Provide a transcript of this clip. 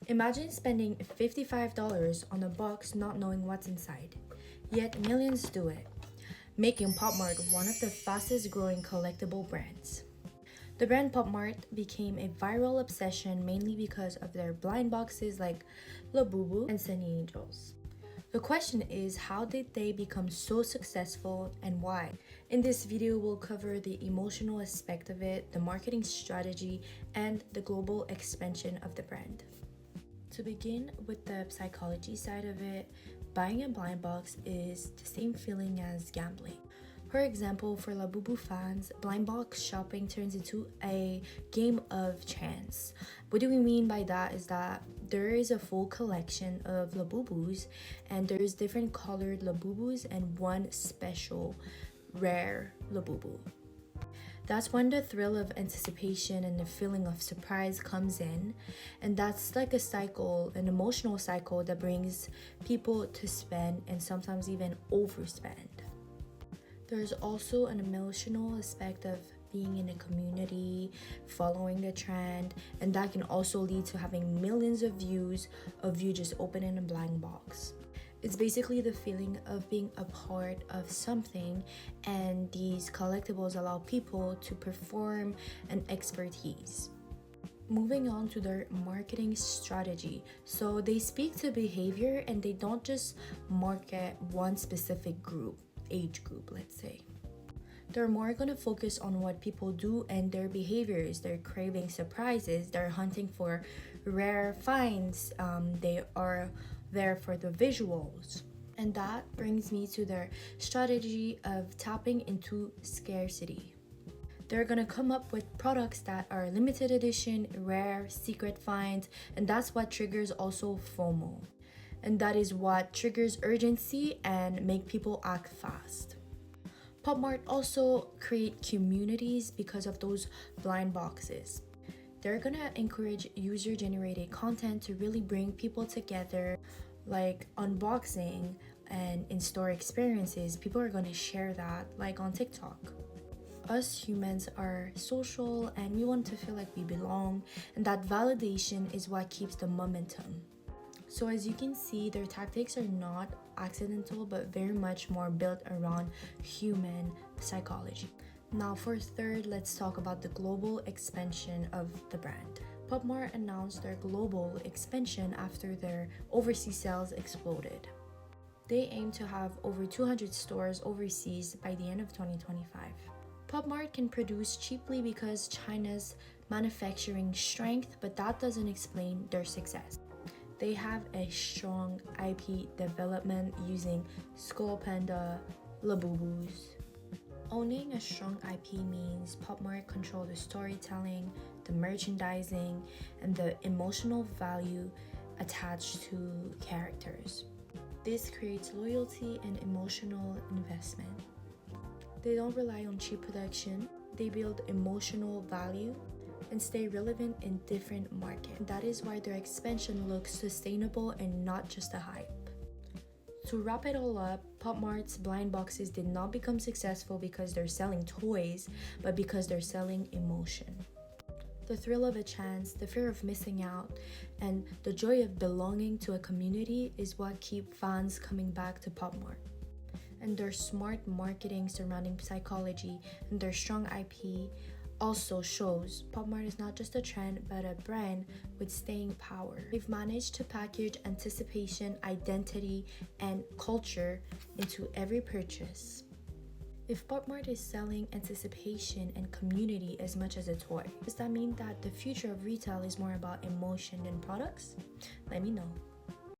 Imagine spending $55 on a box not knowing what's inside. Yet millions do it, making Pop Mart one of the fastest growing collectible brands. The brand Pop Mart became a viral obsession mainly because of their blind boxes like Labubu and Sunny Angels. The question is, how did they become so successful and why? In this video, we'll cover the emotional aspect of it, the marketing strategy, and the global expansion of the brand. To begin with the psychology side of it, buying a blind box is the same feeling as gambling. For example, for Labubu fans, blind box shopping turns into a game of chance. What do we mean by that is that there is a full collection of Labubus and there's different colored Labubus and one special rare Labubu. That's when the thrill of anticipation and the feeling of surprise comes in, and that's like a cycle, an emotional cycle that brings people to spend and sometimes even overspend. There's also an emotional aspect of being in a community, following the trend, and that can also lead to having millions of views of you just opening a blind box. It's basically the feeling of being a part of something, and these collectibles allow people to perform an expertise. Moving on to their marketing strategy. So they speak to behavior and they don't just market one specific group, age group, let's say. They're more going to focus on what people do and their behaviors. They're craving surprises. They're hunting for rare finds. They are there for the visuals. And that brings me to their strategy of tapping into scarcity. They're going to come up with products that are limited edition, rare, secret finds, and that's what triggers also FOMO. And that is what triggers urgency and make people act fast. Pop Mart also create communities because of those blind boxes. They're gonna encourage user-generated content to really bring people together, like unboxing and in-store experiences. People are gonna share that, like on TikTok. Us humans are social and we want to feel like we belong, and that validation is what keeps the momentum. So as you can see, their tactics are not accidental but very much more built around human psychology. Now for third, let's talk about the global expansion of the brand. Pop Mart announced their global expansion after their overseas sales exploded. They aim to have over 200 stores overseas by the end of 2025. Pop Mart can produce cheaply because China's manufacturing strength, but that doesn't explain their success. They have a strong IP development using Skull Panda, Labubus. Owning a strong IP means Pop Mart control the storytelling, the merchandising, and the emotional value attached to characters. This creates loyalty and emotional investment. They don't rely on cheap production, they build emotional value and stay relevant in different markets. That is why their expansion looks sustainable and not just a hype. To wrap it all up, Pop Mart's blind boxes did not become successful because they're selling toys, but because they're selling emotion. The thrill of a chance, the fear of missing out, and the joy of belonging to a community is what keep fans coming back to Pop Mart. And their smart marketing surrounding psychology and their strong IP also shows Pop Mart is not just a trend but a brand with staying power. They've managed to package anticipation, identity, and culture into every purchase. If Pop Mart is selling anticipation and community as much as a toy, does that mean that the future of retail is more about emotion than products? Let me know.